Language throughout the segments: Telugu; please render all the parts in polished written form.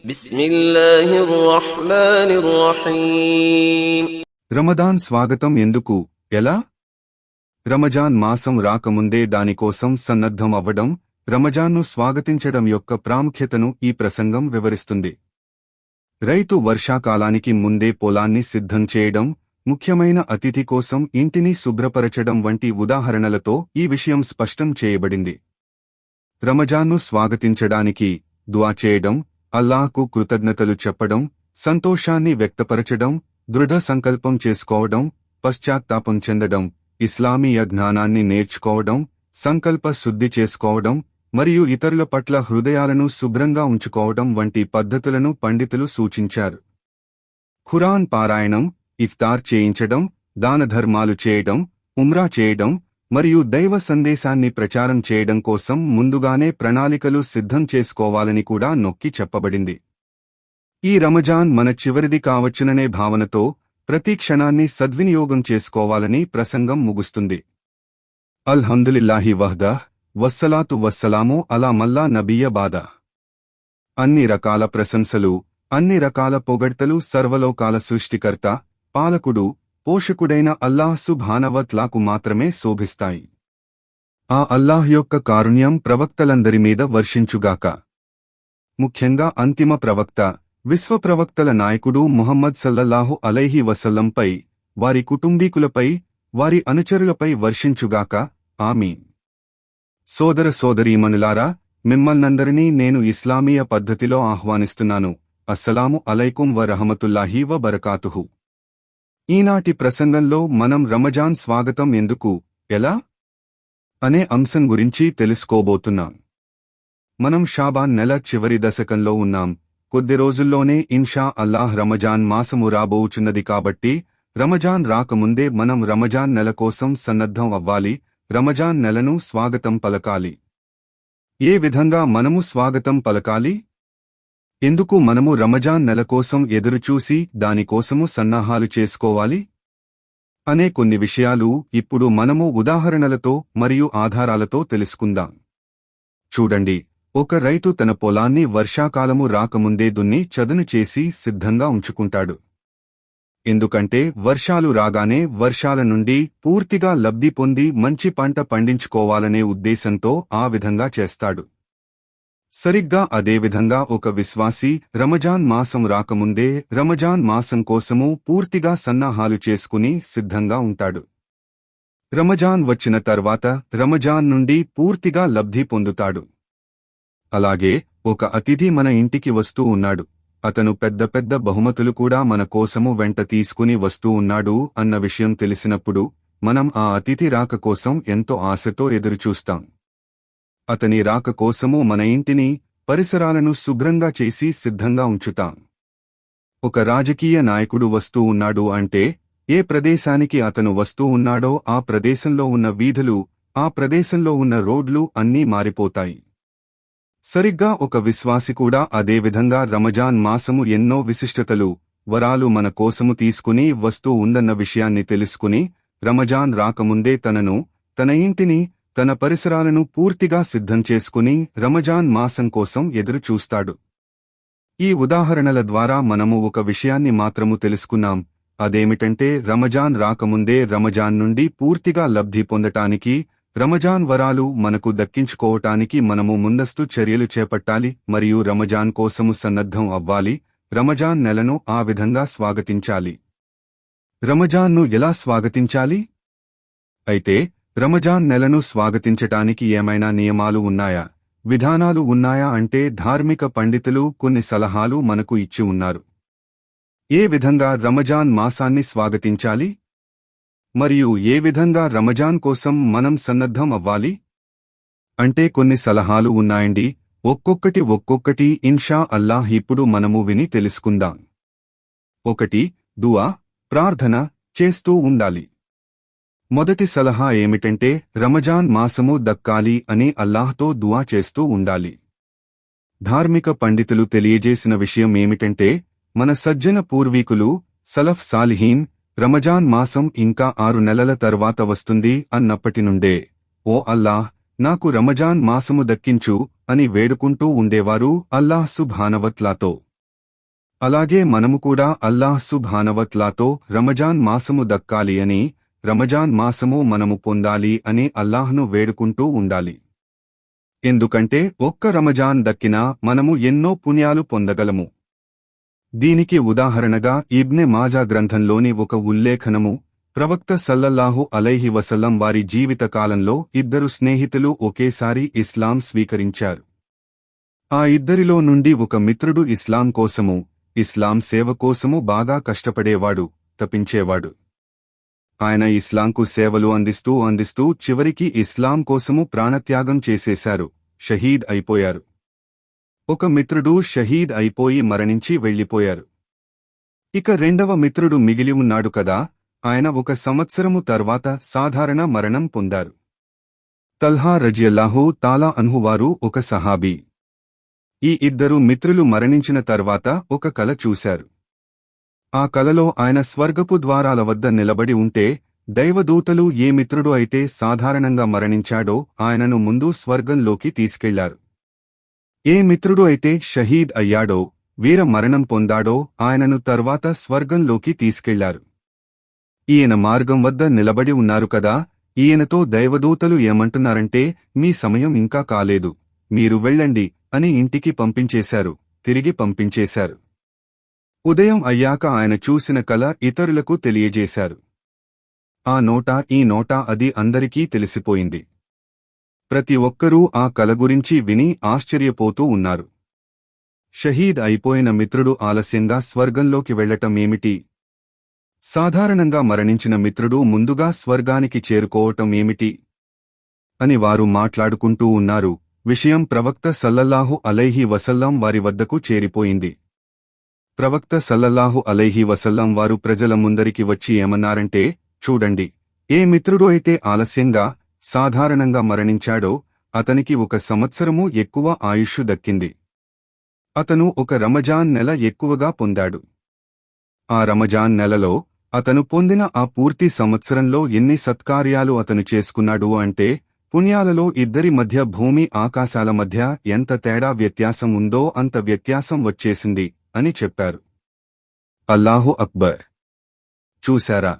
బిస్మిల్లాహిర్రహ్మానిర్రహీం. రమదాన్ స్వాగతం ఎందుకు, ఎలా? రమజాన్ మాసం రాకముందే దానికోసం సన్నద్ధం అవ్వడం, రమజాన్ను స్వాగతించడం యొక్క ప్రాముఖ్యతను ఈ ప్రసంగం వివరిస్తుంది. రైతు వర్షాకాలానికి ముందే పొలాన్ని సిద్ధం చేయడం, ముఖ్యమైన అతిథి కోసం ఇంటిని శుభ్రపరచడం వంటి ఉదాహరణలతో ఈ విషయం స్పష్టం చేయబడింది. రమజాన్ను స్వాగతించడానికి దుఆ చేయడం, అల్లాహ్కు కృతజ్ఞతలు చెప్పడం, సంతోషాన్ని వ్యక్తపరచడం, దృఢ సంకల్పం చేసుకోవడం, పశ్చాత్తాపం చెందడం, ఇస్లామీయ జ్ఞానాన్ని నేర్చుకోవడం, సంకల్ప శుద్ధి చేసుకోవడం మరియు ఇతరుల పట్ల హృదయాలను శుభ్రంగా ఉంచుకోవడం వంటి పద్ధతులను పండితులు సూచించారు. ఖురాన్ పారాయణం, ఇఫ్తార్ చేయించడం, దానధర్మాలు చేయడం, ఉమ్రా చేయడం మరియు దైవ సందేశాన్ని ప్రచారం చేయడం కోసం ముందుగానే ప్రణాళికలు సిద్ధం చేసుకోవాలని కూడా నొక్కి చెప్పబడింది. ఈ రమజాన్ మన చివరిది కావచ్చుననే భావనతో ప్రతి క్షణాన్ని సద్వినియోగం చేసుకోవాలని ప్రసంగం ముగుస్తుంది. అల్హమ్దులిల్లాహి వహ్దహ్, వస్సలాతు వస్సలాము అలా మల్లా నబియ్య బాదా. అన్ని రకాల ప్రశంసలు, అన్ని రకాల పొగడ్తలు సర్వలోకాల సృష్టికర్త, పాలకుడు, పోషకుడైన అల్లాహ్ సుబ్హానహువతఆలాకు మాత్రమే శోభిస్తాయి. ఆ అల్లాహ్ యొక్క కారుణ్యం ప్రవక్తలందరి మీద వర్షించుగాక. ముఖ్యంగా అంతిమ ప్రవక్త, విశ్వప్రవక్తల నాయకుడు ముహమ్మద్ సల్లల్లాహు అలైహి వసల్లంపై, వారి కుటుంబీకులపై, వారి అనుచరులపై వర్షించుగాక. ఆమీన్. సోదర సోదరీమణులారా, మిమ్మల్నందరినీ నేను ఇస్లామీయ పద్ధతిలో ఆహ్వానిస్తున్నాను. అస్సలాము అలైకుం వ రహమతుల్లాహి వ బరకాతుహు. ఈనాటి ప్రసంగంలో మనం రమజాన్ స్వాగతం ఎందుకు, ఎలా అనే అంశం గురించి తెలుసుకోబోతున్నాం. మనం షాబాన్ నెల చివరి దశకంలో ఉన్నాం. కొద్ది రోజుల్లోనే ఇన్షా అల్లాహ్ రమజాన్ మాసము రాబోచున్నది కాబట్టి రమజాన్ రాకముందే మనం రమజాన్ నెల కోసం సన్నద్ధం అవ్వాలి, రమజాన్ నెలను స్వాగతం పలకాలి. ఏ విధంగా మనము స్వాగతం పలకాలి? ఎందుకు మనము రమజాన్ నెల కోసం ఎదురుచూసి దానికోసము సన్నాహాలు చేసుకోవాలి అనే కొన్ని విషయాలు ఇప్పుడు మనము ఉదాహరణలతో మరియు ఆధారాలతో తెలుసుకుందాం. చూడండి, ఒక రైతు తన పొలాన్ని వర్షాకాలము రాకముందే దున్ని చదును చేసి సిద్ధంగా ఉంచుకుంటాడు. ఎందుకంటే వర్షాలు రాగానే వర్షాల నుండి పూర్తిగా లబ్ధి పొంది మంచి పంట పండించుకోవాలనే ఉద్దేశంతో ఆ విధంగా చేస్తాడు. సరిగ్గా అదేవిధంగా ఒక విశ్వాసీ రమజాన్ మాసం రాకముందే రమజాన్ మాసం కోసము పూర్తిగా సన్నాహాలు చేసుకుని సిద్ధంగా ఉంటాడు. రమజాన్ వచ్చిన తర్వాత రమజాన్ నుండి పూర్తిగా లబ్ధి పొందుతాడు. అలాగే ఒక అతిథి మన ఇంటికి వస్తూ ఉన్నాడు, అతను పెద్ద పెద్ద బహుమతులు కూడా మన కోసము వెంట తీసుకుని వస్తూ ఉన్నాడు అన్న విషయం తెలిసినప్పుడు మనం ఆ అతిథి రాక కోసం ఎంతో ఆశతో ఎదురుచూస్తాం. అతని రాక కోసము మన ఇంటిని, పరిసరాలను శుభ్రంగా చేసి సిద్ధంగా ఉంచుతాం. ఒక రాజకీయ నాయకుడు వస్తూ ఉన్నాడు అంటే ఏ ప్రదేశానికి అతను వస్తూ ఉన్నాడో ఆ ప్రదేశంలో ఉన్న వీధులు, ఆ ప్రదేశంలో ఉన్న రోడ్లు అన్నీ మారిపోతాయి. సరిగ్గా ఒక విశ్వాసి కూడా అదేవిధంగా రమజాన్ మాసము ఎన్నో విశిష్టతలు, వరాలు మన కోసము తీసుకుని వస్తూ ఉందన్న విషయాన్ని తెలుసుకుని రమజాన్ రాకముందే తనను, తన ఇంటిని, తన పరిసరాలను పూర్తిగా సిద్ధం చేసుకుని రమజాన్ మాసం కోసం ఎదురు చూస్తాడు. ఈ ఉదాహరణల ద్వారా మనము ఒక విషయాన్ని మాత్రము తెలుసుకున్నాం. అదేమిటంటే రమజాన్ రాకముందే రమజాన్ నుండి పూర్తిగా లబ్ధి పొందటానికి, రమజాన్ వరాలు మనకు దక్కించుకోవటానికి మనము ముందస్తు చర్యలు చేపట్టాలి మరియు రమజాన్ కోసము సన్నద్ధం అవ్వాలి, రమజాన్ నెలను ఆ విధంగా స్వాగతించాలి. రమజాన్ను ఎలా స్వాగతించాలి? అయితే రమజాన్ నెలను స్వాగతించటానికి ఏమైనా నియమాలు ఉన్నాయా, విధానాలు ఉన్నాయా అంటే ధార్మిక పండితులు కొన్ని సలహాలు మనకు ఇచ్చి ఉన్నారు. ఏ విధంగా రమజాన్ మాసాన్ని స్వాగతించాలి మరియు ఏ విధంగా రమజాన్ కోసం మనం సన్నద్ధం అవ్వాలి అంటే కొన్ని సలహాలు ఉన్నాయండి. ఒక్కొక్కటి ఇన్షా అల్లాహ్ ఇప్పుడు మనము విని తెలుసుకుందాం. 1. దుఆ, ప్రార్థన చేస్తూ ఉండాలి. మొదటి సలహా ఏమిటంటే రమజాన్ మాసము దక్కాలి అని అల్లాహ్తో దుఆ చేస్తూ ఉండాలి. ధార్మిక పండితులు తెలియజేసిన విషయం ఏమిటంటే మన సజ్జన పూర్వీకులు, సలఫ్ సాలిహీన్, రమజాన్ మాసం ఇంకా 6 నెలల తర్వాత వస్తుంది అన్నప్పటి నుండే ఓ అల్లాహ్, నాకు రమజాన్ మాసము దక్కించు అని వేడుకుంటూ ఉండేవారు అల్లాహ్ సుబ్హానహువతఆలాతో. అలాగే మనము కూడా అల్లాహ్ సుబ్హానవత్లాతో రమజాన్ మాసము దక్కాలి అని, రమజాన్ మాసము మనము పొందాలి అని అల్లాహ్ను వేడుకుంటూ ఉండాలి. ఎందుకంటే ఒక్క రమజాన్ దక్కినా మనము ఎన్నో పుణ్యాలు పొందగలము. దీనికి ఉదాహరణగా ఇబ్నె మాజా గ్రంథంలోని ఒక ఉల్లేఖనము, ప్రవక్త సల్లల్లాహు అలైహి వసల్లం వారి జీవితకాలంలో 2 స్నేహితులు ఒకేసారి ఇస్లాం స్వీకరించారు. ఆ ఇద్దరిలో నుండి ఒక మిత్రుడు ఇస్లాం సేవ కోసము బాగా కష్టపడేవాడు, తపించేవాడు. ఆయన ఇస్లాంకు సేవలు అందిస్తూ చివరికి ఇస్లాం కోసము ప్రాణత్యాగం చేసేశారు, షహీద్ అయిపోయారు. ఒక మిత్రుడు షహీద్ అయిపోయి మరణించి వెళ్ళిపోయారు. ఇక రెండవ మిత్రుడు మిగిలి ఉన్నాడు కదా, ఆయన 1 సంవత్సరము తర్వాత సాధారణ మరణం పొందారు. తల్హా రజియల్లాహు తాలా అన్హు వారు ఒక సహాబీ. ఈ 2 మిత్రులు మరణించిన తర్వాత ఒక కల చూశారు. ఆ కలలో ఆయన స్వర్గపు ద్వారాల వద్ద నిలబడి ఉంటే, దైవదూతలు ఏ మిత్రుడు అయితే సాధారణంగా మరణించాడో ఆయనను ముందు స్వర్గంలోకి తీసుకెళ్లారు. ఏ మిత్రుడు అయితే షహీద్ అయ్యాడో, వీర మరణం పొందాడో ఆయనను తర్వాత స్వర్గంలోకి తీసుకెళ్లారు. ఈయన మార్గం వద్ద నిలబడి ఉన్నారు కదా, ఈయనతో దైవదూతలు ఏమంటున్నారంటే, మీ సమయం ఇంకా కాలేదు, మీరు వెళ్ళండి అని ఇంటికి పంపించేశారు, తిరిగి పంపించేశారు. ఉదయం అయ్యాక ఆయన చూసిన కల ఇతరులకు తెలియజేశారు. ఆ నోటా ఈ నోటా అది అందరికీ తెలిసిపోయింది. ప్రతి ఒక్కరూ ఆ కల గురించి విని ఆశ్చర్యపోతూ ఉన్నారు. షహీద్ అయిపోయిన మిత్రుడు ఆలస్యంగా స్వర్గంలోకి వెళ్లటం ఏమిటి? సాధారణంగా మరణించిన మిత్రుడు ముందుగా స్వర్గానికి చేరుకోవటం ఏమిటి అని వారు మాట్లాడుకుంటూ ఉన్నారు. విషయం ప్రవక్త సల్లల్లాహు అలైహి వసల్లం వారి వద్దకు చేరిపోయింది. ప్రవక్త సల్లల్లాహు అలైహి వసల్లం వారు ప్రజల ముందరికి వచ్చి ఏమన్నారంటే, చూడండి, ఏ మిత్రుడు అయితే ఆలస్యంగా, సాధారణంగా మరణించాడో అతనికి 1 సంవత్సరము ఎక్కువ ఆయుష్షు దక్కింది. అతను 1 రమజాన్ నెల ఎక్కువగా పొందాడు. ఆ రమజాన్ నెలలో అతను పొందిన ఆ పూర్తి సంవత్సరంలో ఎన్ని సత్కార్యాలు అతను చేసుకున్నాడు అంటే, పుణ్యాలలో ఇద్దరి మధ్య భూమి ఆకాశాల మధ్య ఎంత తేడా వ్యత్యాసం ఉందో అంత వ్యత్యాసం వచ్చేసింది అని చెప్పారు. అల్లాహు అక్బర్! చూశారా?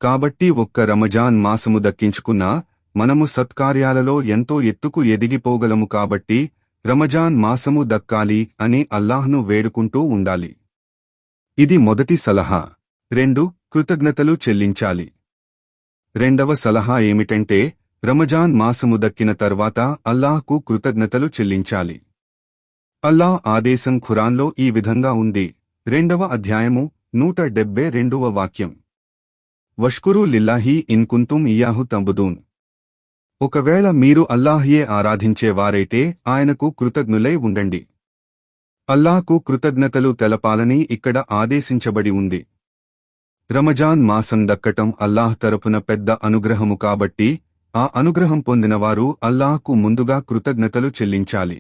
కాబట్టి 1 రమజాన్ మాసము దక్కించుకున్నా మనము సత్కార్యాలలో ఎంతో ఎత్తుకు ఎదిగిపోగలము. కాబట్టి రమజాన్ మాసము దక్కాలి అని అల్లాహ్ను వేడుకుంటూ ఉండాలి. ఇది మొదటి సలహా. 2. కృతజ్ఞతలు చెల్లించాలి. రెండవ సలహా ఏమిటంటే, రమజాన్ మాసము దక్కిన తర్వాత అల్లాహ్కు కృతజ్ఞతలు చెల్లించాలి. అల్లాహ్ ఆదేశం ఖురాన్లో ఈ విధంగా ఉంది. 2వ అధ్యాయము 172వ వాక్యం. వష్కురు లిల్లాహి ఇన్ కుంతుం ఇయ్యాహు తఅబుదూన్. ఒకవేళ మీరు అల్లాహ్యే ఆరాధించేవారైతే ఆయనకు కృతజ్ఞులై ఉండండి. అల్లాహ్కు కృతజ్ఞతలు తెలపాలని ఇక్కడ ఆదేశించబడి ఉంది. రమజాన్ మాసం దక్కటం అల్లాహ్ తరపున పెద్ద అనుగ్రహము కాబట్టి ఆ అనుగ్రహం పొందినవారు అల్లాహ్కు ముందుగా కృతజ్ఞతలు చెల్లించాలి.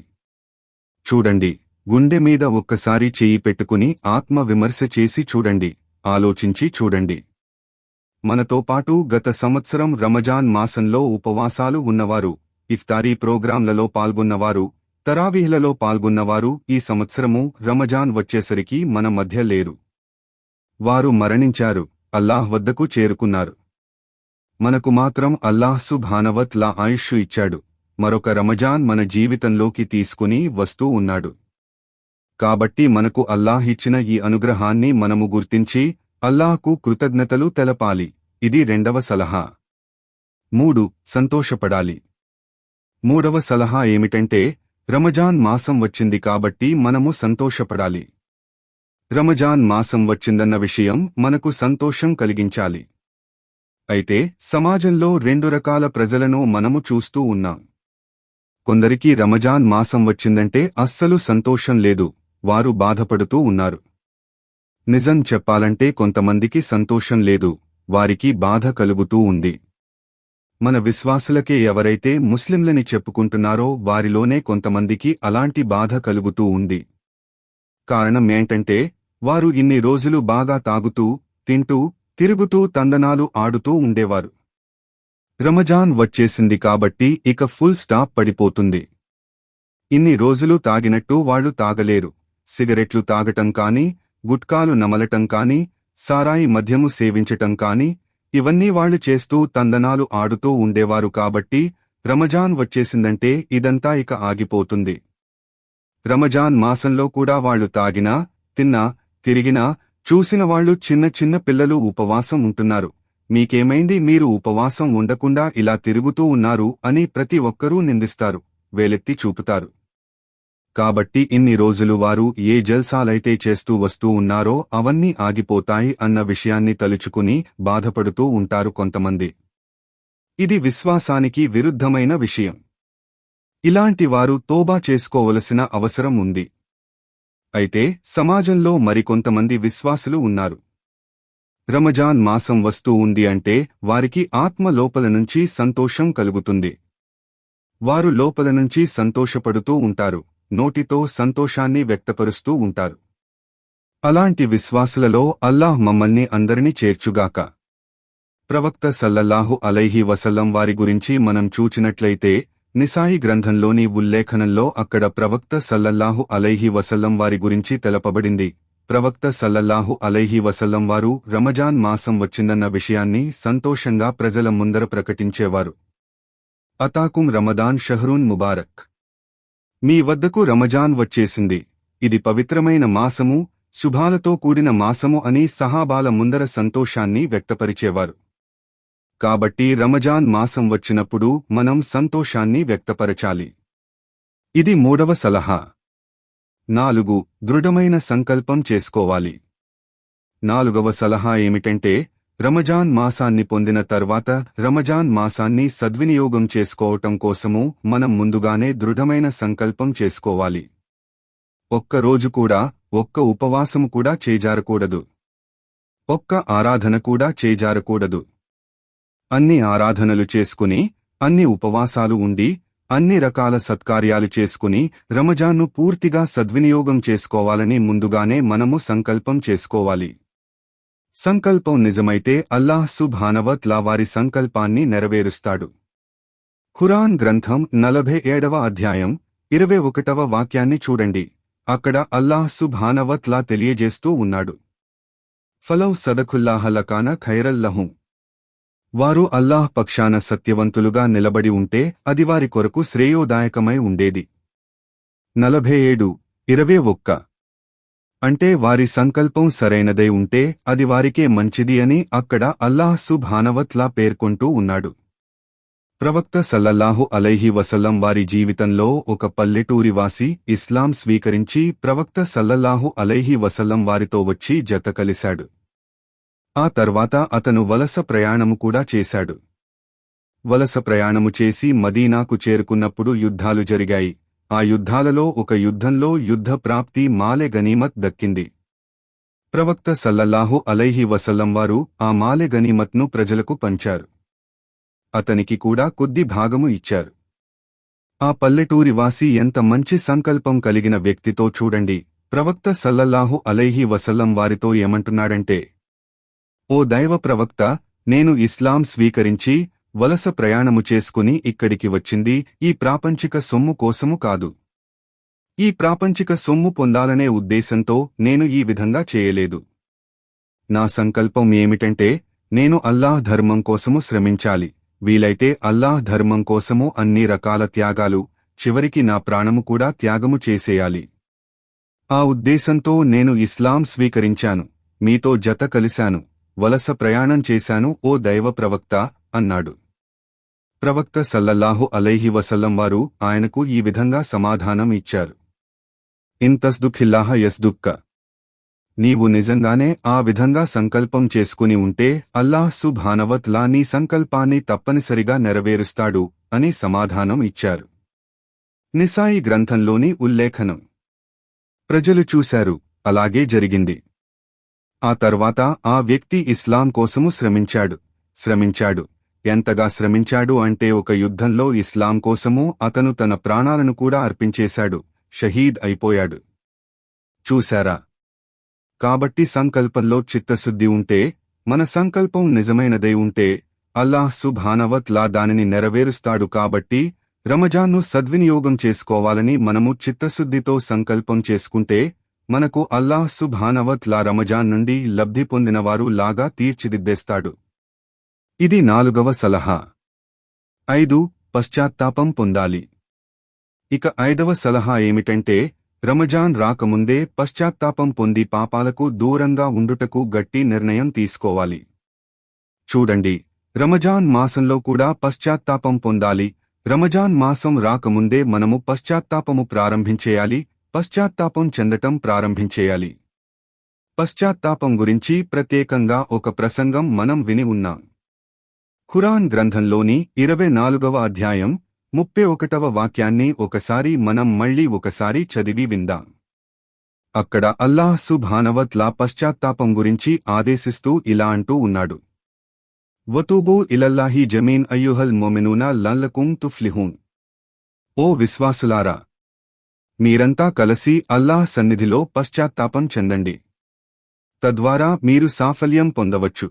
చూడండి, గుండె మీద ఒక్కసారి చెయ్యి పెట్టుకుని ఆత్మ విమర్శ చేసి చూడండి, ఆలోచించి చూడండి. మనతో పాటు గత సంవత్సరం రమజాన్ మాసంలో ఉపవాసాలు ఉన్నవారు, ఇఫ్తారీ ప్రోగ్రాంలలో పాల్గొన్నవారు, తరావీహ్లలో పాల్గొన్నవారు ఈ సంవత్సరము రమజాన్ వచ్చేసరికి మన మధ్య లేరు. వారు మరణించారు, అల్లాహ్ వద్దకు చేరుకున్నారు. మనకు మాత్రం అల్లాహ్ సుబ్హానవత్ ఆయుష్షు ఇచ్చాడు. మరొక రమజాన్ మన జీవితంలోకి తీసుకుని వస్తూ ఉన్నాడు. కాబట్టి మనకు అల్లాహ్ ఇచ్చిన ఈ అనుగ్రహాన్ని మనము గుర్తించి అల్లాహ్కు కృతజ్ఞతలు తెలపాలి. ఇది 2వ సలహా. 3. సంతోషపడాలి. 3వ సలహా ఏమిటంటే, రమజాన్ మాసం వచ్చింది కాబట్టి మనము సంతోషపడాలి. రమజాన్ మాసం వచ్చిందన్న విషయం మనకు సంతోషం కలిగించాలి. అయితే సమాజంలో 2 రకాల ప్రజలను మనము చూస్తూ ఉన్నాం. కొందరికి రమజాన్ మాసం వచ్చిందంటే అస్సలు సంతోషం లేదు, వారు బాధపడుతూ ఉన్నారు. నిజం చెప్పాలంటే కొంతమందికి సంతోషం లేదు, వారికి బాధ కలుగుతూ ఉంది. మన విశ్వాసులకే ఎవరైతే ముస్లింలని చెప్పుకుంటున్నారో వారిలోనే కొంతమందికి అలాంటి బాధ కలుగుతూ ఉంది. కారణం ఏంటంటే, వారు ఇన్ని రోజులు బాగా తాగుతూ, తింటూ, తిరుగుతూ తందనాలు ఆడుతూ ఉండేవారు. రమజాన్ వచ్చేసింది కాబట్టి ఇక ఫుల్ స్టాప్ పడిపోతుంది. ఇన్ని రోజులు తాగినట్టు వాళ్లు తాగలేరు, సిగరెట్లు తాగటం కాని, గుట్కాలు నమలటం కాని, సారాయి మద్యము సేవించటం కాని, ఇవన్నీ వాళ్లు చేస్తూ తందనాలు ఆడుతూ ఉండేవారు కాబట్టి రమజాన్ వచ్చేసిందంటే ఇదంతా ఇక ఆగిపోతుంది. రమజాన్ మాసంలో కూడా వాళ్లు తాగినా, తిన్నా, తిరిగినా, చూసిన వాళ్లు చిన్న చిన్న పిల్లలు ఉపవాసం ఉంటున్నారు, మీకేమైంది, మీరు ఉపవాసం ఉండకుండా ఇలా తిరుగుతూ ఉన్నారు అని ప్రతి ఒక్కరూ నిందిస్తారు, వేలెత్తి చూపుతారు. కాబట్టి ఇన్ని రోజులు వారు ఏ జల్సాలైతే చేస్తూ వస్తూ ఉన్నారో అవన్నీ ఆగిపోతాయి అన్న విషయాన్ని తలుచుకుని బాధపడుతూ ఉంటారు కొంతమంది. ఇది విశ్వాసానికి విరుద్ధమైన విషయం. ఇలాంటి వారు తోబా చేసుకోవలసిన అవసరం ఉంది. అయితే సమాజంలో మరికొంతమంది విశ్వాసులు ఉన్నారు. రమజాన్ మాసం వస్తూ ఉంది అంటే వారికి ఆత్మ లోపల నుంచి సంతోషం కలుగుతుంది. వారు లోపల నుంచి సంతోషపడుతూ ఉంటారు, నోటితో సంతోషాన్ని వ్యక్తపరుస్తూ ఉంటారు. అలాంటి విశ్వాసులలో అల్లాహ్ మమ్మల్ని అందరినీ చేర్చుగాక. ప్రవక్త సల్లల్లాహు అలైహి వసల్లం వారి గురించి మనం చూచినట్లయితే నిసాయి గ్రంథంలోని ఉల్లేఖనంలో అక్కడ ప్రవక్త సల్లల్లాహు అలైహి వసల్లం వారి గురించి తెలపబడింది. ప్రవక్త సల్లల్లాహు అలైహి వసల్లం వారు రమజాన్ మాసం వచ్చిందన్న విషయాన్ని సంతోషంగా ప్రజల ముందర ప్రకటించేవారు. అతాకుం రమదాన్ షహ్రూన్ ముబారక్. మీ వద్దకు రమజాన్ వచ్చేసింది, ఇది పవిత్రమైన మాసము, శుభాలతో కూడిన మాసము అని సహాబాల ముందర సంతోషాన్ని వ్యక్తపరిచేవారు. కాబట్టి రమజాన్ మాసం వచ్చినప్పుడు మనం సంతోషాన్ని వ్యక్తపరచాలి. ఇది 3వ సలహా. 4. దృఢమైన సంకల్పం చేసుకోవాలి. 4వ సలహా ఏమిటంటే రమజాన్ మాసాన్ని పొందిన తర్వాత రమజాన్ మాసాన్ని సద్వినియోగం చేసుకోవటం కోసము మనం ముందుగానే దృఢమైన సంకల్పం చేసుకోవాలి. ఒక్క రోజు కూడా, ఒక్క ఉపవాసము కూడా చేజారకూడదు. ఒక్క ఆరాధన కూడా చేజారకూడదు. అన్ని ఆరాధనలు చేసుకుని, అన్ని ఉపవాసాలు ఉండి, అన్ని రకాల సత్కార్యాలు చేసుకుని రమజాన్ను పూర్తిగా సద్వినియోగం చేసుకోవాలని ముందుగానే మనము సంకల్పం చేసుకోవాలి. సంకల్పం నిజమైతే అల్లాహ్ సుబ్హానహు వ తఆలా వారి సంకల్పాన్ని నెరవేరుస్తాడు. ఖురాన్ గ్రంథం 47వ అధ్యాయం 21వ వాక్యాన్ని చూడండి. అక్కడ అల్లాహ్ సుబ్హానహు వ తఆలా తెలియజేస్తూ ఉన్నాడు, ఫలౌ సదకుల్లాహ లకాన ఖైరల్ లహుం. వారు అల్లాహ్ పక్షాన సత్యవంతులుగా నిలబడి ఉంటే అది వారి కొరకు శ్రేయోదాయకమై ఉండేది. 47:21. అంటే వారి సంకల్పం సరైనదై ఉంటే అది వారికే మంచిది అని అక్కడ అల్లాహ్ సుబ్హానహు వ తఆలా పేర్కొంటూ ఉన్నాడు. ప్రవక్త సల్లల్లాహు అలైహి వసల్లం వారి జీవితంలో ఒక పల్లెటూరివాసి ఇస్లాం స్వీకరించి ప్రవక్త సల్లల్లాహు అలైహి వసల్లం వారితో వచ్చి జత కలిశాడు. ఆ తర్వాత అతను వలస ప్రయాణము కూడా చేశాడు. వలస ప్రయాణము చేసి మదీనాకు చేరుకున్నప్పుడు యుద్ధాలు జరిగాయి. ఆ యుద్ధాలలో ఒక యుద్ధంలో యుద్ధ ప్రాప్తి మాలె గనీమత్ దక్కింది. ప్రవక్త సల్లల్లాహు అలైహి వసల్లం వారు ఆ మాలె గనీమత్ను ప్రజలకు పంచారు. అతనికి కూడా కొద్ది భాగము ఇచ్చారు. ఆ పల్లెటూరివాసి ఎంత మంచి సంకల్పం కలిగిన వ్యక్తితో చూడండి. ప్రవక్త సల్లల్లాహు అలైహి వసల్లం వారితో ఏమంటున్నాడంటే, ఓ దైవ ప్రవక్త, నేను ఇస్లాం స్వీకరించి వలస ప్రయాణము చేసుకుని ఇక్కడికి వచ్చింది ఈ ప్రాపంచిక సొమ్ము కోసము కాదు. ఈ ప్రాపంచిక సొమ్ము పొందాలనే ఉద్దేశంతో నేను ఈ విధంగా చేయలేదు. నా సంకల్పం ఏమిటంటే నేను అల్లాహ్ ధర్మం కోసము శ్రమించాలి, వీలైతే అల్లాహ్ ధర్మం కోసము అన్ని రకాల త్యాగాలు, చివరికి నా ప్రాణము కూడా త్యాగము చేసేయాలి. ఆ ఉద్దేశంతో నేను ఇస్లాం స్వీకరించాను, మీతో జత కలిశాను, వలస ప్రయాణం చేశాను ఓ దైవ ప్రవక్త అన్నాడు. ప్రవక్త సల్లల్లాహు అలైహి వసల్లం వారు ఆయనకు ఈ విధంగా సమాధానం ఇచ్చారు, ఇన్ తస్దుఖిల్లాహ యస్దుక్క. నీవు నిజంగానే ఆ విధంగా సంకల్పం చేసుకుని ఉంటే అల్లాహ్ సుబ్హానహు వ తఆలా నీ సంకల్పాన్ని తప్పనిసరిగా నెరవేరుస్తాడు అని సమాధానం ఇచ్చారు. నిసాయి గ్రంథంలోని ఉల్లేఖనం. ప్రజలు చూశారు, అలాగే జరిగింది. ఆ తర్వాత ఆ వ్యక్తి ఇస్లాం కోసము శ్రమించాడు. ఎంతగా శ్రమించాడు అంటే ఒక యుద్ధంలో ఇస్లాం కోసము అతను తన ప్రాణాలను కూడా అర్పించేశాడు, షహీద్ అయిపోయాడు. చూశారా? కాబట్టి సంకల్పంలో చిత్తశుద్ధి ఉంటే, మన సంకల్పం నిజమైనదై ఉంటే అల్లాహ్ సుబ్హానహు వ తఆలా దానిని నెరవేరుస్తాడు. కాబట్టి రమజాన్ను సద్వినియోగం చేసుకోవాలని మనము చిత్తశుద్ధితో సంకల్పం చేసుకుంటే మనకు అల్లాహ్ సుబ్హానవతఆలా రమజాన్ నుండి లబ్ధి పొందినవారు లాగా తీర్చిదిద్దేస్తాడు. ఇది 4వ సలహా. 5. పశ్చాత్తాపం పొందాలి. ఇక 5వ సలహా ఏమిటంటే, రమజాన్ రాకముందే పశ్చాత్తాపం పొంది పాపాలకు దూరంగా ఉండుటకు గట్టి నిర్ణయం తీసుకోవాలి. చూడండి, రమజాన్ మాసంలో కూడా పశ్చాత్తాపం పొందాలి. రమజాన్ మాసం రాకముందే మనము పశ్చాత్తాపము ప్రారంభించేయాలి, పశ్చాత్తాపం చెందటం ప్రారంభించేయాలి. పశ్చాత్తాపం గురించి ప్రత్యేకంగా ఒక ప్రసంగం మనం విని ఉన్నాం. ఖురాన్ గ్రంథంలోని 24వ అధ్యాయం 31వ వాక్యాన్ని ఒకసారి మనం మళ్ళీ ఒకసారి చదివి విందాం. అక్కడ అల్లాహ్ సుబ్హానవతఆలా పశ్చాత్తాపం గురించి ఆదేశిస్తూ ఇలా అంటూ ఉన్నాడు: వతూబూ ఇలల్లాహి జమీన్ అయ్యుహల్ మొమినూన లల్లకుం తుఫ్లిహూన్. ఓ విశ్వాసులారా, మీరంతా కలసి అల్లాహ్ సన్నిధిలో పశ్చాత్తాపం చెందండి. తద్వారా మీరు సాఫల్యం పొందవచ్చు.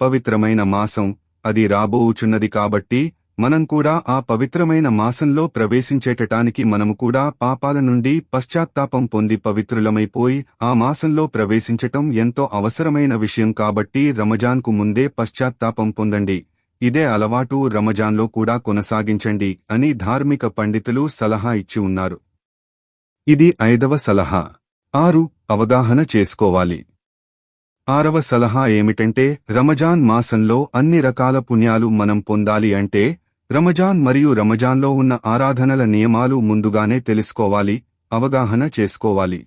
పవిత్రమైన మాసం అది రాబోవుచున్నది కాబట్టి మనం కూడా ఆ పవిత్రమైన మాసంలో ప్రవేశించేటటానికి మనము కూడా పాపాల నుండి పశ్చాత్తాపం పొంది పవిత్రులమైపోయి ఆ మాసంలో ప్రవేశించటం ఎంతో అవసరమైన విషయం కాబట్టి రమజాన్కు ముందే పశ్చాత్తాపం పొందండి. ఇదే అలవాటు రమజాన్లో కూడా కొనసాగించండి అని ధార్మిక పండితులు సలహా ఇచ్చి ఉన్నారు. ఇది 5వ సలహా. 6. అవగాహన చేసుకోవాలి. 6వ సలహా ఏమిటంటే, రమజాన్ మాసంలో అన్ని రకాల పుణ్యాలు మనం పొందాలి అంటే రమజాన్ మరియు రమజాన్లో ఉన్న ఆరాధనల నియమాలు ముందుగానే తెలుసుకోవాలి, అవగాహన చేసుకోవాలి.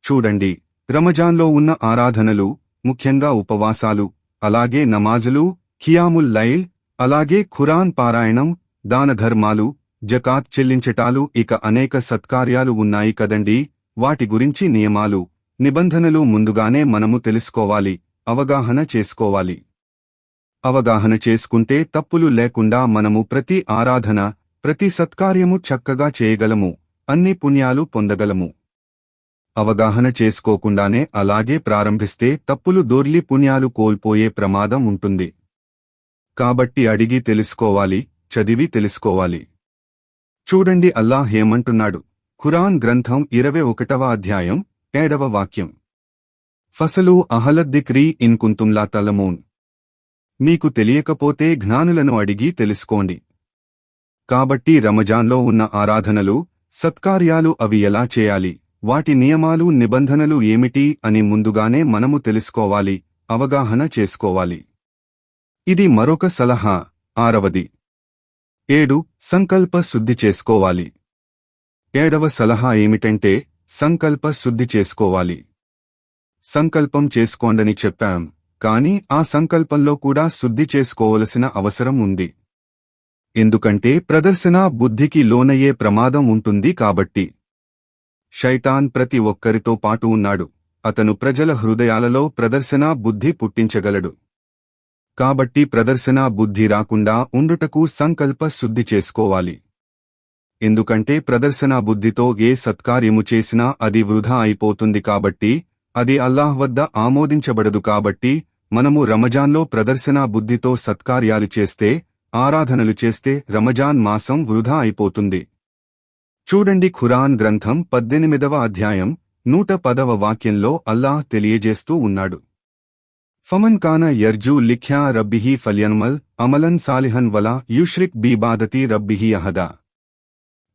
చూడండి, రమజాన్లో ఉన్న ఆరాధనలు, ముఖ్యంగా ఉపవాసాలు, అలాగే నమాజులు, ఖియాముల్ లైల్, అలాగే ఖురాన్ పారాయణం, దానధర్మాలు, జకాత్ చెల్లించటాలు, ఇక అనేక సత్కార్యాలు ఉన్నాయి కదండీ. వాటి గురించి నియమాలు, నిబంధనలు ముందుగానే మనము తెలుసుకోవాలి, అవగాహన చేసుకోవాలి. అవగాహన చేసుకుంటే తప్పులు లేకుండా మనము ప్రతి ఆరాధన, ప్రతి సత్కార్యము చక్కగా చేయగలము, అన్ని పుణ్యాలు పొందగలము. అవగాహన చేసుకోకుండానే అలాగే ప్రారంభిస్తే తప్పులు దొర్లి పుణ్యాలు కోల్పోయే ప్రమాదం ఉంటుంది. కాబట్టి అడిగి తెలుసుకోవాలి, చదివి తెలుసుకోవాలి. చూడండి అల్లాహ్ ఏమంటున్నాడు. ఖురాన్ గ్రంథం 21వ అధ్యాయం 7వ వాక్యం: ఫసలు అహలద్దిక్రీ ఇన్ కుంతుం లా తలమూన్. మీకు తెలియకపోతే జ్ఞానులను అడిగి తెలుసుకోండి. కాబట్టి రమజాన్లో ఉన్న ఆరాధనలు, సత్కార్యాలు అవి ఎలా చేయాలి, వాటి నియమాలు నిబంధనలు ఏమిటి అని ముందుగానే మనము తెలుసుకోవాలి, అవగాహన చేసుకోవాలి. ఇది మరొక సలహా. 6వది. 7. సంకల్ప శుద్ధి చేసుకోవాలి. 7వ సలహా ఏమిటంటే, సంకల్ప శుద్ధి చేసుకోవాలి. సంకల్పం చేసుకోండని చెప్పాం, కాని ఆ సంకల్పంలో కూడా శుద్ధి చేసుకోవలసిన అవసరం ఉంది. ఎందుకంటే ప్రదర్శనా బుద్ధికి లోనయ్యే ప్రమాదం ఉంటుంది కాబట్టి. శైతాన్ ప్రతి ఒక్కరితో పాటు ఉన్నాడు. అతను ప్రజల హృదయాలలో ప్రదర్శనా బుద్ధి పుట్టించగలడు. కాబట్టి ప్రదర్శనా బుద్ధి రాకుండా ఉండుటకు సంకల్ప శుద్ధి చేసుకోవాలి. ఎందుకంటే ప్రదర్శనా బుద్ధితో ఏ సత్కార్యము చేసినా అది వృధా అయిపోతుంది కాబట్టి, అది అల్లాహ్ వద్ద ఆమోదించబడదు కాబట్టి, మనము రమజాన్లో ప్రదర్శనా బుద్ధితో సత్కార్యాలు చేస్తే, ఆరాధనలు చేస్తే రమజాన్ మాసం వృధా అయిపోతుంది. చూడండి, ఖురాన్ గ్రంథం 18వ అధ్యాయం 110వ వాక్యంలో అల్లాహ్ తెలియజేస్తూ ఉన్నాడు: ఫమన్ కాన యర్జూ లిఖ్యా రబ్బిహి ఫల్యన్మల్ అమలన్ సాలిహన్ వలా యుష్రిక్ బీబాదతి రబ్బిహి అహదా.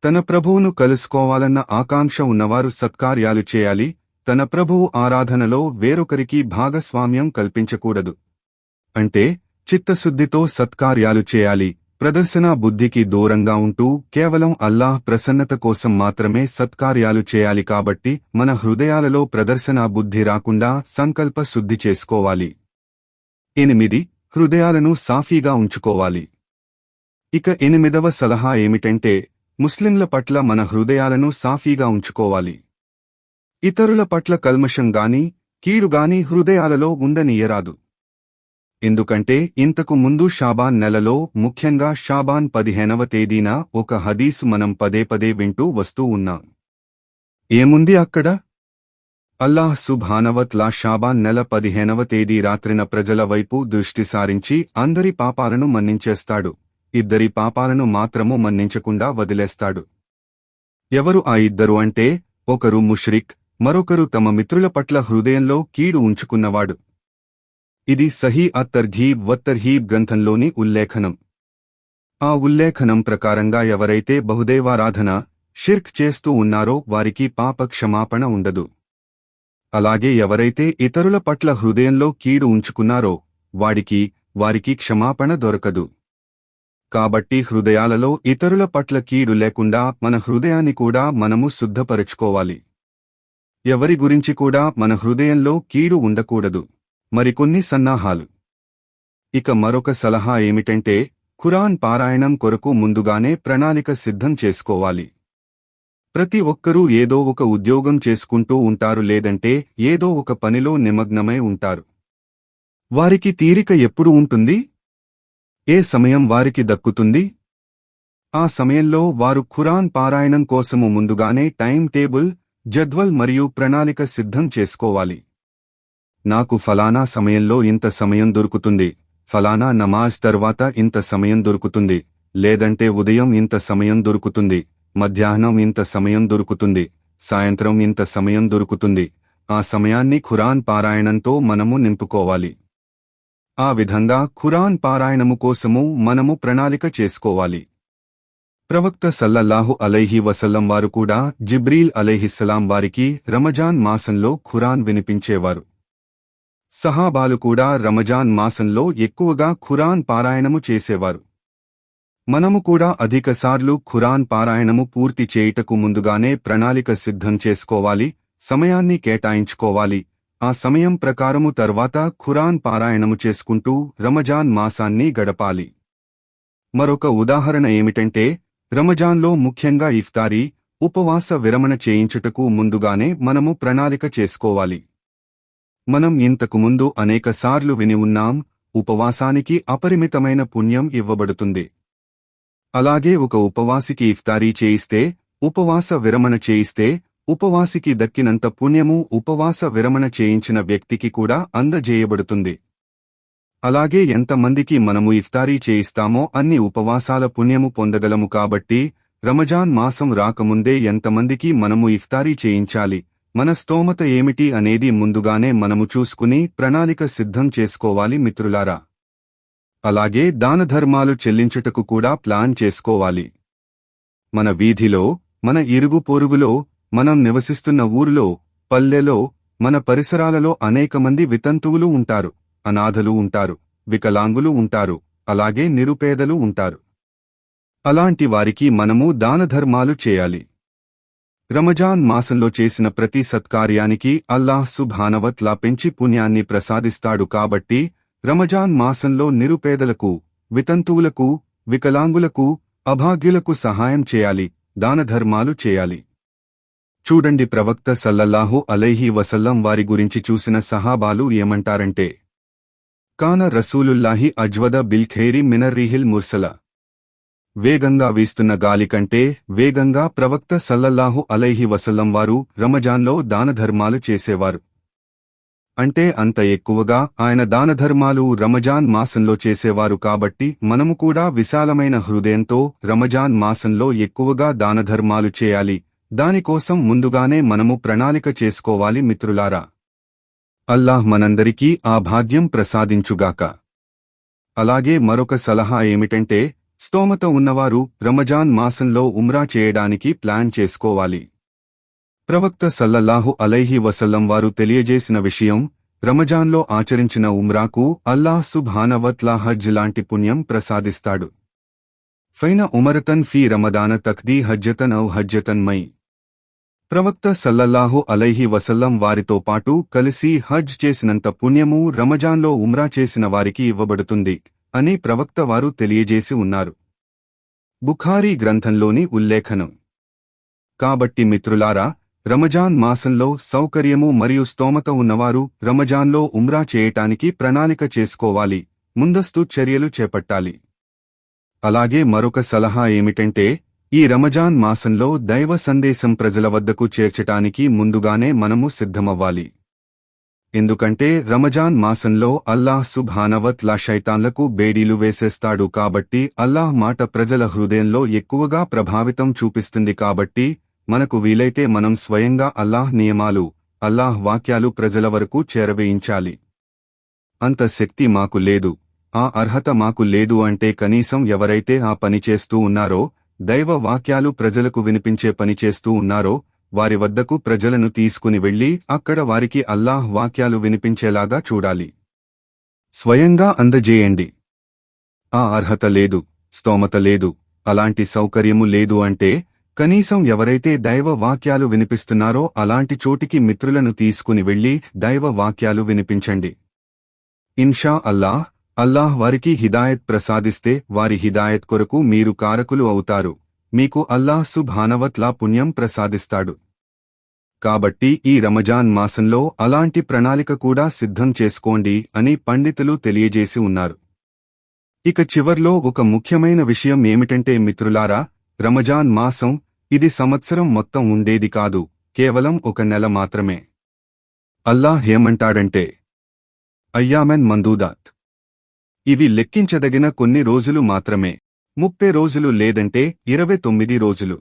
తన ప్రభువును కలుసుకోవాలన్న ఆకాంక్ష ఉన్నవారు సత్కార్యాలు చేయాలి, తన ప్రభువు ఆరాధనలో వేరొకరికి భాగస్వామ్యం కల్పించకూడదు. అంటే చిత్తశుద్ధితో సత్కార్యాలు చేయాలి, ప్రదర్శనా బుద్ధికి దూరంగా ఉంటూ కేవలం అల్లాహ్ ప్రసన్నత కోసం మాత్రమే సత్కార్యాలు చేయాలి. కాబట్టి మన హృదయాలలో ప్రదర్శనా బుద్ధి రాకుండా సంకల్ప శుద్ధి చేసుకోవాలి. 8. హృదయాలను సాఫీగా ఉంచుకోవాలి. ఇక 8వ సలహా ఏమిటంటే, ముస్లింల పట్ల మన హృదయాలను సాఫీగా ఉంచుకోవాలి. ఇతరుల పట్ల కల్మషంగాని, కీడుగాని హృదయాలలో ఉండనీయరాదు. ఎందుకంటే ఇంతకు ముందు షాబాన్ నెలలో, ముఖ్యంగా షాబాన్ 15వ తేదీన ఒక హదీసు మనం పదే పదే వింటూ వస్తూ ఉన్నాం. ఏముంది అక్కడ? అల్లాహ్ సుబ్హానవతఆలా షాబాన్ నెల 15వ తేదీ రాత్రిన ప్రజల వైపు దృష్టి సారించి అందరి పాపాలను మన్నించేస్తాడు. ఇద్దరి పాపాలను మాత్రము మన్నించకుండా వదిలేస్తాడు. ఎవరు ఆ ఇద్దరు అంటే, ఒకరు ముష్రిక్, మరొకరు తమ మిత్రుల పట్ల హృదయంలో కీడు ఉంచుకున్నవాడు. ఇది సహీ అత్తర్ఘీబ్ వత్తర్హీబ్ గ్రంథంలోని ఉల్లేఖనం. ఆ ఉల్లేఖనం ప్రకారంగా ఎవరైతే బహుదైవారాధన షిర్క్ చేస్తూ ఉన్నారో వారికి పాప క్షమాపణ ఉండదు. అలాగే ఎవరైతే ఇతరుల పట్ల హృదయంలో కీడు ఉంచుకున్నారో వారికి క్షమాపణ దొరకదు. కాబట్టి హృదయాలలో ఇతరుల పట్ల కీడు లేకుండా మన హృదయాన్ని కూడా మనము శుద్ధపరచుకోవాలి. ఎవరి గురించి కూడా మన హృదయంలో కీడు ఉండకూడదు. మరికొన్ని సన్నాహాలు. ఇక మరొక సలహా ఏమిటంటే ఖురాన్ పారాయణం కొరకు ముందుగానే ప్రణాళిక సిద్ధం చేసుకోవాలి. ప్రతి ఒక్కరూ ఏదో ఒక ఉద్యోగం చేసుకుంటూ ఉంటారు, లేదంటే ఏదో ఒక పనిలో నిమగ్నమై ఉంటారు. వారికి తీరిక ఎప్పుడు ఉంటుంది? ఏ సమయం వారికి దక్కుతుంది? ఆ సమయంలో వారు ఖురాన్ పారాయణం కోసము ముందుగానే టైం టేబుల్, జద్వల్ మరియు ప్రణాళిక సిద్ధం చేసుకోవాలి. నాకు ఫలానా సమయంలో ఇంత సమయం దొరుకుతుంది, ఫలానా నమాజ్ తర్వాత ఇంత సమయం దొరుకుతుంది, లేదంటే ఉదయం ఇంత సమయం దొరుకుతుంది, మధ్యాహ్నం ఇంత సమయం దొరుకుతుంది, సాయంత్రం ఇంత సమయం దొరుకుతుంది. ఆ సమయాన్ని ఖురాన్ పారాయణంతో మనము నింపుకోవాలి. ఆ విధంగా ఖురాన్ పారాయణము కోసము మనము ప్రణాళిక చేసుకోవాలి. ప్రవక్త సల్లల్లాహు అలైహి వసల్లం వారు కూడా జిబ్రీల్ అలైహిస్సలాం వారికి రమజాన్ మాసంలో ఖురాన్ వినిపించేవారు. సహాబాలు కూడా రమజాన్ మాసంలో ఎక్కువగా ఖురాన్ పారాయణము చేసేవారు. మనము కూడా అధికసార్లు ఖురాన్ పారాయణము పూర్తి చేయుటకు ముందుగానే ప్రణాళిక సిద్ధం చేసుకోవాలి, సమయాన్ని కేటాయించుకోవాలి. ఆ సమయం ప్రకారము తర్వాత ఖురాన్ పారాయణము చేసుకుంటూ రమజాన్ మాసాన్ని గడపాలి. మరొక ఉదాహరణ ఏమిటంటే రమజాన్లో ముఖ్యంగా ఇఫ్తారీ, ఉపవాస విరమణ చేయించుటకు ముందుగానే మనము ప్రణాళిక చేసుకోవాలి. మనం ఇంతకుముందు అనేకసార్లు విని ఉన్నాం, ఉపవాసానికి అపరిమితమైన పుణ్యం ఇవ్వబడుతుంది. అలాగే ఒక ఉపవాసికి ఇఫ్తారీ చేయిస్తే, ఉపవాస విరమణ చేయిస్తే ఉపవాసికి దక్కినంత పుణ్యము ఉపవాస విరమణ చేయించిన వ్యక్తికి కూడా అందజేయబడుతుంది. అలాగే ఎంతమందికి మనము ఇఫ్తారీ చేయిస్తామో అన్ని ఉపవాసాల పుణ్యము పొందగలము. కాబట్టి రమజాన్ మాసం రాకముందే ఎంతమందికి మనము ఇఫ్తారీ చేయించాలి, మన స్తోమత ఏమిటి అనేది ముందుగానే మనము చూసుకుని ప్రణాళిక సిద్ధం చేసుకోవాలి మిత్రులారా. అలాగే దానధర్మాలు చెల్లించుటకు కూడా ప్లాన్ చేసుకోవాలి. మన వీధిలో, మన ఇరుగు పొరుగులో, మనం నివసిస్తున్న ఊరిలో, పల్లెలో, మన పరిసరాలలో అనేకమంది వితంతువులు ఉంటారు, అనాథలు ఉంటారు, వికలాంగులు ఉంటారు, అలాగే నిరుపేదలు ఉంటారు. అలాంటి వారికి మనము దానధర్మాలు చేయాలి. రమజాన్ మాసంలో చేసిన ప్రతి సత్కార్యానికి అల్లాహ్ సుబ్హానవత్లా పెంచి పుణ్యాన్ని ప్రసాదిస్తాడు. కాబట్టి రమజాన్ మాసంలో నిరుపేదలకు, వితంతువులకు, వికలాంగులకు, అభాగ్యులకు సహాయం చేయాలి, దానధర్మాలు చేయాలి. చూడండి, ప్రవక్త సల్లల్లాహు అలైహి వసల్లం వారి గురించి చూసిన సహాబాలు ఏమంటారంటే, కాన రసూలుల్లాహి అజ్వద బిల్ ఖైరి మినర్ రీహిల్ ముర్సల. వేగంగా వీస్తున్న గాలి కంటే వేగంగా ప్రవక్త సల్లల్లాహు అలైహి వసల్లం వారు రమజాన్లో దానధర్మాలు చేసేవారు. అంటే అంత ఎక్కువగా ఆయన దానధర్మాలు రమజాన్ మాసంలో చేసేవారు. కాబట్టి మనము కూడా విశాలమైన హృదయంతో రమజాన్ మాసంలో ఎక్కువగా దానధర్మాలు చేయాలి. దానికోసం ముందుగానే మనము ప్రణాళిక చేసుకోవాలి మిత్రులారా. అల్లాహ్ మనందరికీ ఆ భాగ్యం ప్రసాదించుగాక. అలాగే మరొక సలహా ఏమిటంటే, స్తోమత ఉన్నవారు రమజాన్ మాసంలో ఉమ్రా చేయడానికి ప్లాన్ చేసుకోవాలి. ప్రవక్త సల్లల్లాహు అలైహి వసల్లం వారు తెలియజేసిన విషయం, రమజాన్లో ఆచరించిన ఉమ్రాకు అల్లాహ్ సుబ్హానవత్లా హజ్ లాంటి పుణ్యం ప్రసాదిస్తాడు. ఫైన ఉమరతన్ ఫీ రమదాన తక్దీ హజ్జతన్ ఔ హజ్జతన్ మై. ప్రవక్త సల్లల్లాహు అలైహి వసల్లం వారితో పాటు కలిసి హజ్ చేసినంత పుణ్యము రమజాన్లో ఉమ్రా చేసిన వారికి ఇవ్వబడుతుంది అని ప్రవక్త వారు తెలియజేసి ఉన్నారు. బుఖారీ గ్రంథంలోని ఉల్లేఖనం. కాబట్టి మిత్రులారా, రమజాన్ మాసంలో సౌకర్యము మరియు స్తోమత ఉన్నవారు రమజాన్లో ఉమ్రా చేయటానికి ప్రణాళిక చేసుకోవాలి, ముందస్తు చర్యలు చేపట్టాలి. అలాగే మరొక సలహా ఏమిటంటే, ఈ రమజాన్ మాసంలో దైవ సందేశం ప్రజల వద్దకు చేర్చటానికి ముందుగానే మనము సిద్ధమవ్వాలి. ఎందుకంటే రమజాన్ మాసంలో అల్లాహ్ సుబ్హానవత్లా శైతాన్లకు బేడీలు వేసేస్తాడు. కాబట్టి అల్లాహ్ మాట ప్రజల హృదయంలో ఎక్కువగా ప్రభావితం చూపిస్తుంది. కాబట్టి మనకు వీలైతే మనం స్వయంగా అల్లాహ్ నియమాలు, అల్లాహ్ వాక్యాలు ప్రజల వరకు చేరవేయించాలి. అంత శక్తి మాకు లేదు, ఆ అర్హత మాకు లేదు అంటే కనీసం ఎవరైతే ఆ పని చేస్తూ ఉన్నారో, దైవ వాక్యాలు ప్రజలకు వినిపించే పని చేస్తూ ఉన్నారో, వారి వద్దకు ప్రజలను తీసుకుని వెళ్లి అక్కడ వారికి అల్లాహ్ వాక్యాలు వినిపించేలాగా చూడాలి. స్వయంగా అందజేయండి. ఆ అర్హత లేదు, స్తోమత లేదు, అలాంటి సౌకర్యము లేదు అంటే కనీసం ఎవరైతే దైవ వాక్యాలు వినిపిస్తున్నారో అలాంటి చోటికి మిత్రులను తీసుకుని వెళ్లి దైవ వాక్యాలు వినిపించండి. ఇన్షా అల్లాహ్, అల్లాహ్ వారికి హిదాయత్ ప్రసాదిస్తే వారి హిదాయత్ కొరకు మీరు కారకులు అవుతారు, మీకు అల్లాహ్ సుబ్హానవత్లా పుణ్యం ప్రసాదిస్తాడు. కాబట్టి ఈ రమజాన్ మాసంలో అలాంటి ప్రణాళిక కూడా సిద్ధం చేసుకోండి అని పండితులు తెలియజేసి ఉన్నారు. ఇక చివర్లో ఒక ముఖ్యమైన విషయం ఏమిటంటే మిత్రులారా, రమజాన్ మాసం ఇది సంవత్సరం మొత్తం ఉండేది కాదు, కేవలం ఒక నెల మాత్రమే. అల్లాహ్ ఏమంటాడంటే, అయ్యామెన్ మందూదాత్, ఇవి లెక్కించదగిన కొన్ని రోజులు మాత్రమే, 30 రోజులు లేదంటే 29 రోజులు.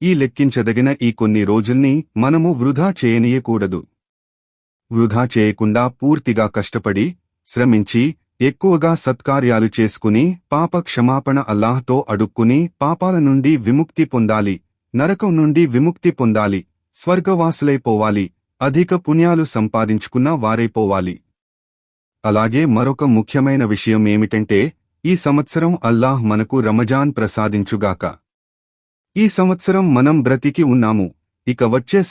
ఈ లెక్కించదగిన ఈ కొన్ని రోజుల్ని మనము వృధా చేయనీయకూడదు. వృధా చేయకుండా పూర్తిగా కష్టపడి, శ్రమించి, ఎక్కువగా సత్కార్యాలు చేసుకుని పాప క్షమాపణ అల్లాహ్తో అడుక్కుని పాపాల నుండి విముక్తి పొందాలి, నరకం నుండి విముక్తి పొందాలి, స్వర్గవాసులైపోవాలి, అధిక పుణ్యాలు సంపాదించుకున్న వారైపోవాలి. అలాగే మరొక ముఖ్యమైన విషయం ఏమిటంటే, ఈ సంవత్సరం అల్లాహ్ మనకు రమజాన్ ప్రసాదించుగాక. ఈ సంవత్సరం మనం బ్రతికి ఉన్నాము, ఇక వచ్చే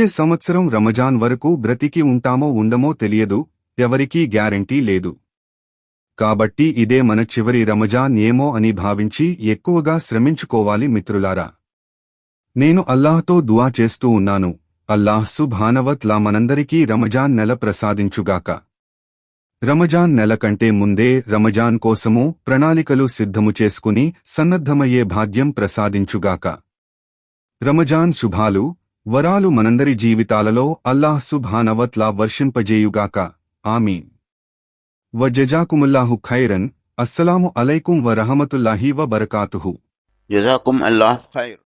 సంవత్సరం రమజాన్ వరకు బ్రతికి ఉంటామో ఉండమో తెలియదు, ఎవరికీ గ్యారంటీ లేదు. కాబట్టి ఇదే మన చివరి రమజాన్ ఏమో అని భావించి ఎక్కువగా శ్రమించుకోవాలి మిత్రులారా. నేను అల్లాహ్తో దుఆ చేస్తూ ఉన్నాను, అల్లాహ్ సుబ్హానవత్లా మనందరికీ రమజాన్ నెల ప్రసాదించుగాక. రమజాన్ నెల కంటే ముందే రమజాన్ కోసము ప్రణాళికలు సిద్ధము చేసుకుని సన్నద్ధమయ్యే భాగ్యం ప్రసాదించుగాక. రమజాన్ శుభాలు, వరాలు మనందరి జీవితాలలో అల్లాహ్ సుబ్హానవత్లా వర్షింపజేయుగాక. ఆమీన్. వజజాకుముల్లాహు ఖైరన్. అస్సలాము అలైకుం వరహమతుల్లాహి వబరకాతుహు. జజాకుం అల్లాహ్ ఖైర్.